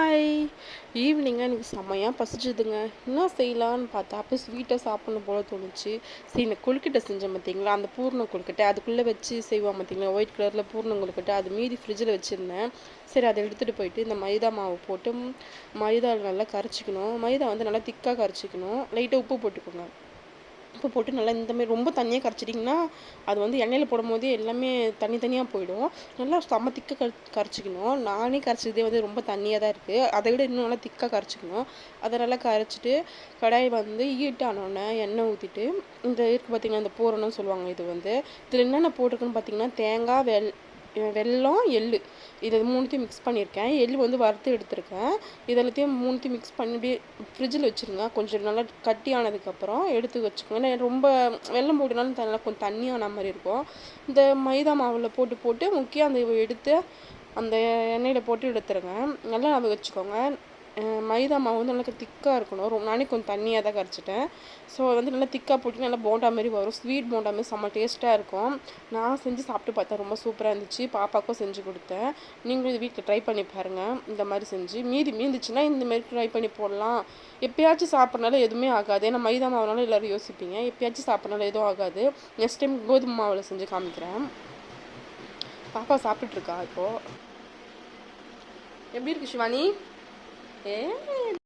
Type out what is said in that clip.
Hi. ஈவினிங்காக எனக்கு செம்மையாக பசிச்சுதுங்க. என்ன செய்யலான்னு பார்த்தா அப்போ ஸ்வீட்டாக சாப்பிட்ணும் போல தோணுச்சு. சரி இந்த கொழுக்கட்டை செஞ்சேன் பார்த்தீங்களா, அந்த பூர்ண கொழுக்கட்டை அதுக்குள்ளே வச்சு செய்வாங்க பார்த்தீங்களா, ஒயிட் கலரில் பூர்ண கொழுக்கட்டை, அது மீதி ஃப்ரிட்ஜில் வச்சுருந்தேன். சரி அதை எடுத்துகிட்டு போயிட்டு இந்த மைதா மாவு போட்டு மைதா நல்லா கரைச்சிக்கணும். மைதா வந்து நல்லா திக்காக கரைச்சிக்கணும். லைட்டாக உப்பு போட்டுக்கோங்க. உப்பு போட்டு நல்லா இந்தமாரி ரொம்ப தண்ணியாக கரைச்சிட்டிங்கன்னா அது வந்து எண்ணெயில் போடும்போதே எல்லாமே தனியாக போயிடும். நல்லா செம்ம திக்காக கரைச்சிக்கணும். நானே கரைச்சதே வந்து ரொம்ப தண்ணியாக தான் இருக்குது. அதை விட இன்னும் நல்லா திக்காக கரைச்சிக்கணும். அதை நல்லா கரைச்சிட்டு கடாய் வந்து ஹீட் ஆனோடனே எண்ணெய் ஊற்றிட்டு இந்த இருக்குது பார்த்திங்கன்னா இந்த பூரணம்னு சொல்லுவாங்க. இது வந்து இதில் என்னென்ன போட்டிருக்குன்னு பார்த்தீங்கன்னா தேங்காய், வெல்லம், எள்ளு இது மூணுத்தையும் மிக்ஸ் பண்ணியிருக்கேன். எள்ளு வந்து வறுத்து எடுத்திருக்கேன். இதெல்லாத்தையும் மூணுத்தையும் மிக்ஸ் பண்ணி ஃப்ரிட்ஜில் வச்சுருங்க. கொஞ்சம் நல்லா கட்டி ஆனதுக்கப்புறம் எடுத்து வச்சுக்கோங்க. ஏன்னா ரொம்ப வெல்லம் போட்டனாலும் நல்லா கொஞ்சம் தண்ணியான மாதிரி இருக்கும். இந்த மைதா மாவில் போட்டு முக்கியம் அந்த எடுத்து அந்த எண்ணெயில் போட்டு எடுத்துருங்க. நல்லா அதை வச்சுக்கோங்க. மைதா மாவு வந்து நல்லா திக்காக இருக்கணும். நானே கொஞ்சம் தண்ணியாக தான் கரைச்சிட்டேன். ஸோ வந்து நல்லா திக்காக போட்டு நல்லா போண்டா மாதிரி வரும். ஸ்வீட் போண்டா மாதிரி செம்ம டேஸ்ட்டாக இருக்கும். நான் செஞ்சு சாப்பிட்டு பார்த்தேன், ரொம்ப சூப்பராக இருந்துச்சு. பாப்பாவுக்கும் செஞ்சு கொடுத்தேன். நீங்களும் இது வீட்டில் ட்ரை பண்ணி பாருங்கள். இந்த மாதிரி செஞ்சு மீந்துச்சுன்னா இந்தமாரி ட்ரை பண்ணி போடலாம். எப்பயாச்சும் சாப்பிட்றனால எதுவுமே ஆகாது. ஏன்னா மைதா மாவுனால எல்லோரும் யோசிப்பீங்க. எப்பயாச்சும் சாப்பிட்றனால எதுவும் ஆகாது. நெக்ஸ்ட் டைம் கோதுமை மாவில் செஞ்சு காமிக்கிறேன். பாப்பா சாப்பிட்டுட்ருக்கா இப்போது. எப்படி இருக்கு சிவானி? ஏ